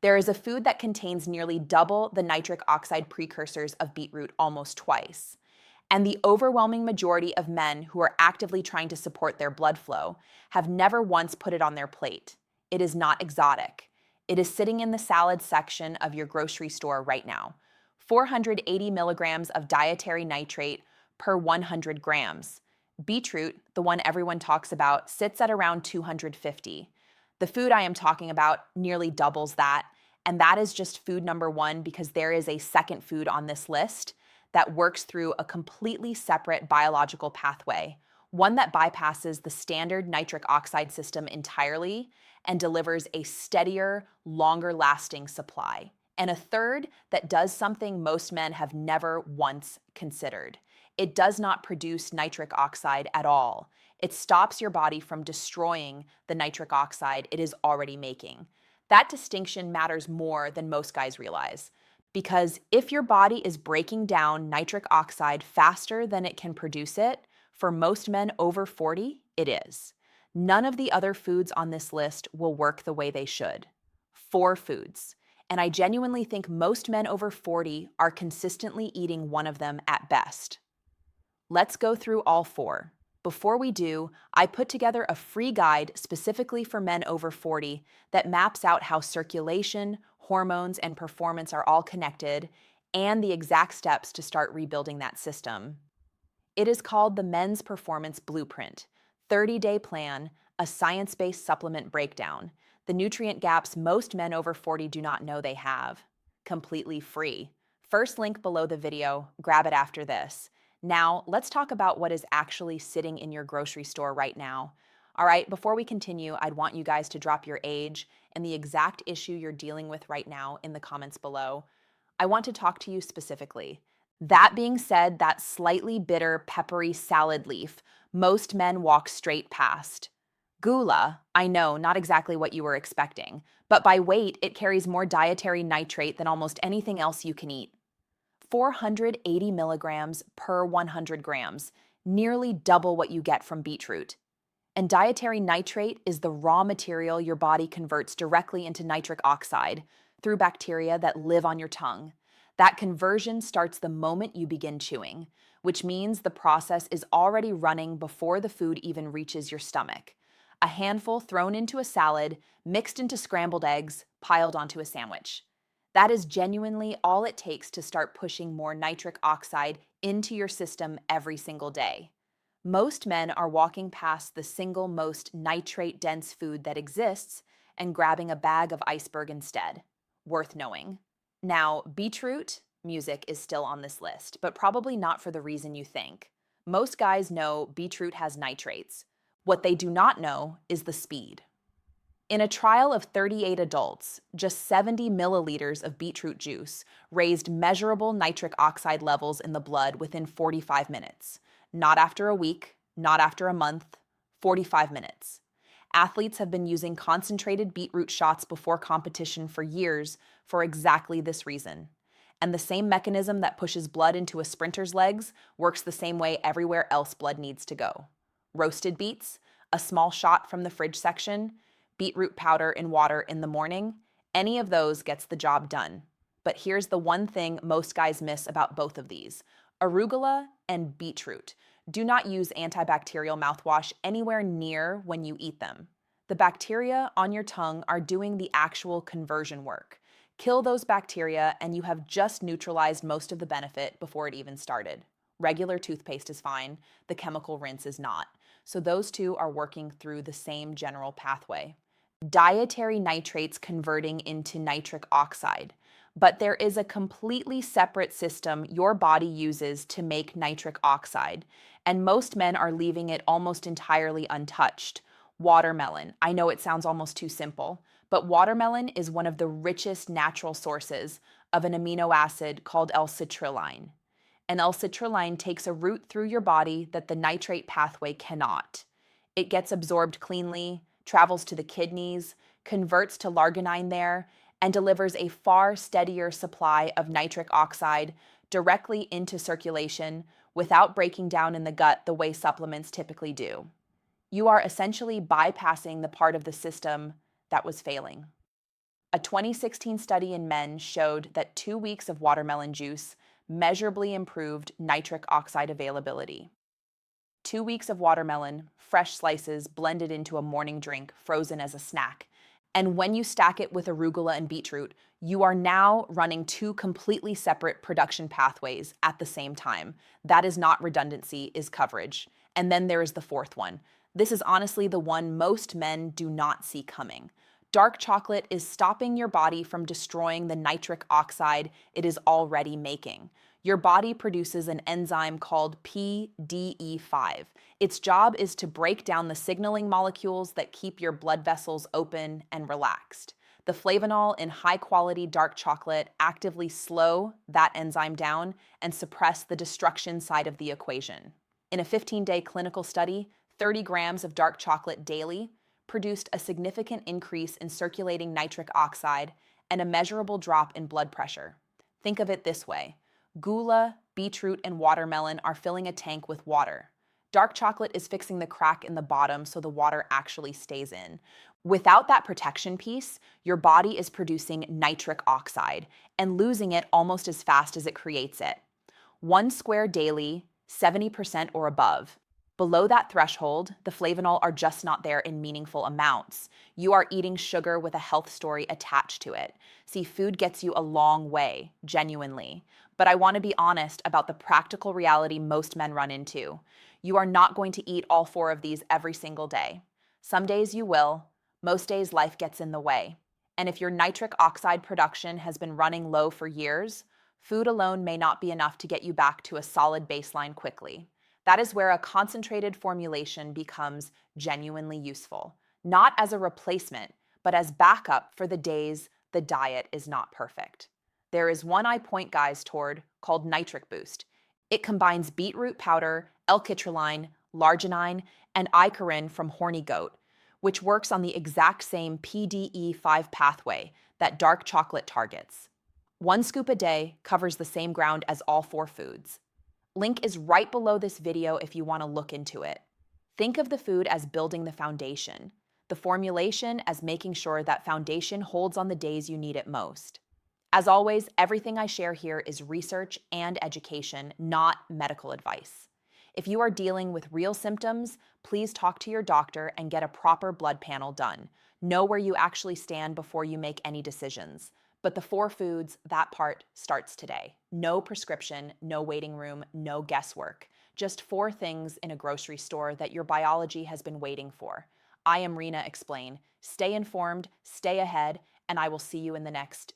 There is a food that contains nearly double the nitric oxide precursors of beetroot, almost twice. And the overwhelming majority of men who are actively trying to support their blood flow have never once put it on their plate. It is not exotic. It is sitting in the salad section of your grocery store right now. 480 milligrams of dietary nitrate per 100 grams. Beetroot, the one everyone talks about, sits at around 250. The food I am talking about nearly doubles that, and that is just food number one because there is a second food on this list that works through a completely separate biological pathway, one that bypasses the standard nitric oxide system entirely and delivers a steadier, longer-lasting supply. And a third that does something most men have never once considered. It does not produce nitric oxide at all. It stops your body from destroying the nitric oxide it is already making. That distinction matters more than most guys realize. Because if your body is breaking down nitric oxide faster than it can produce it, for most men over 40, it is. None of the other foods on this list will work the way they should. 4 foods. And I genuinely think most men over 40 are consistently eating one of them at best. Let's go through all 4. Before we do, I put together a free guide specifically for men over 40 that maps out how circulation, hormones, and performance are all connected, and the exact steps to start rebuilding that system. It is called the Men's Performance Blueprint, 30-day plan, a science-based supplement breakdown, the nutrient gaps most men over 40 do not know they have. Completely free. First link below the video, grab it after this. Now, let's talk about what is actually sitting in your grocery store right now. All right, before we continue, I'd want you guys to drop your age and the exact issue you're dealing with right now in the comments below. I want to talk to you specifically. That being said, that slightly bitter, peppery salad leaf, most men walk straight past. Gula, I know, not exactly what you were expecting, but by weight, it carries more dietary nitrate than almost anything else you can eat. 480 milligrams per 100 grams, nearly double what you get from beetroot. And dietary nitrate is the raw material your body converts directly into nitric oxide through bacteria that live on your tongue. That conversion starts the moment you begin chewing, which means the process is already running before the food even reaches your stomach. A handful thrown into a salad, mixed into scrambled eggs, piled onto a sandwich. That is genuinely all it takes to start pushing more nitric oxide into your system every single day. Most men are walking past the single most nitrate-dense food that exists and grabbing a bag of iceberg instead. Worth knowing. Now, beetroot music is still on this list, but probably not for the reason you think. Most guys know beetroot has nitrates. What they do not know is the speed. In a trial of 38 adults, just 70 milliliters of beetroot juice raised measurable nitric oxide levels in the blood within 45 minutes. Not after a week, not after a month, 45 minutes. Athletes have been using concentrated beetroot shots before competition for years for exactly this reason. And the same mechanism that pushes blood into a sprinter's legs works the same way everywhere else blood needs to go. Roasted beets, a small shot from the fridge section, beetroot powder in water in the morning, any of those gets the job done. But here's the one thing most guys miss about both of these. Arugula and beetroot. Do not use antibacterial mouthwash anywhere near when you eat them. The bacteria on your tongue are doing the actual conversion work. Kill those bacteria and you have just neutralized most of the benefit before it even started. Regular toothpaste is fine, the chemical rinse is not. So those two are working through the same general pathway. Dietary nitrates converting into nitric oxide. But there is a completely separate system your body uses to make nitric oxide, and most men are leaving it almost entirely untouched. Watermelon. I know it sounds almost too simple, but watermelon is one of the richest natural sources of an amino acid called L-citrulline. And L-citrulline takes a route through your body that the nitrate pathway cannot. It gets absorbed cleanly, travels to the kidneys, converts to larginine there, and delivers a far steadier supply of nitric oxide directly into circulation without breaking down in the gut the way supplements typically do. You are essentially bypassing the part of the system that was failing. A 2016 study in men showed that 2 weeks of watermelon juice measurably improved nitric oxide availability. 2 weeks of watermelon, fresh slices blended into a morning drink, frozen as a snack. And when you stack it with arugula and beetroot, you are now running two completely separate production pathways at the same time. That is not redundancy, is coverage. And then there is the fourth one. This is honestly the one most men do not see coming. Dark chocolate is stopping your body from destroying the nitric oxide it is already making. Your body produces an enzyme called PDE5. Its job is to break down the signaling molecules that keep your blood vessels open and relaxed. The flavanol in high-quality dark chocolate actively slow that enzyme down and suppress the destruction side of the equation. In a 15-day clinical study, 30 grams of dark chocolate daily produced a significant increase in circulating nitric oxide and a measurable drop in blood pressure. Think of it this way. Gula, beetroot, and watermelon are filling a tank with water. Dark chocolate is fixing the crack in the bottom so the water actually stays in. Without that protection piece, your body is producing nitric oxide and losing it almost as fast as it creates it. 1 square daily, 70% or above. Below that threshold, the flavanol are just not there in meaningful amounts. You are eating sugar with a health story attached to it. See, food gets you a long way, genuinely. But I want to be honest about the practical reality most men run into. You are not going to eat all 4 of these every single day. Some days you will. Most days life gets in the way. And if your nitric oxide production has been running low for years, food alone may not be enough to get you back to a solid baseline quickly. That is where a concentrated formulation becomes genuinely useful, not as a replacement, but as backup for the days the diet is not perfect. There is one I point guys toward called Nitric Boost. It combines beetroot powder, L-citrulline, larginine, and icarin from horny goat, which works on the exact same PDE5 pathway that dark chocolate targets. 1 scoop a day covers the same ground as all 4 foods. Link is right below this video if you want to look into it. Think of the food as building the foundation, the formulation as making sure that foundation holds on the days you need it most. As always, everything I share here is research and education, not medical advice. If you are dealing with real symptoms, please talk to your doctor and get a proper blood panel done. Know where you actually stand before you make any decisions. But the 4 foods, that part starts today. No prescription, no waiting room, no guesswork. Just 4 things in a grocery store that your biology has been waiting for. I am Reena Explain. Stay informed, stay ahead, and I will see you in the next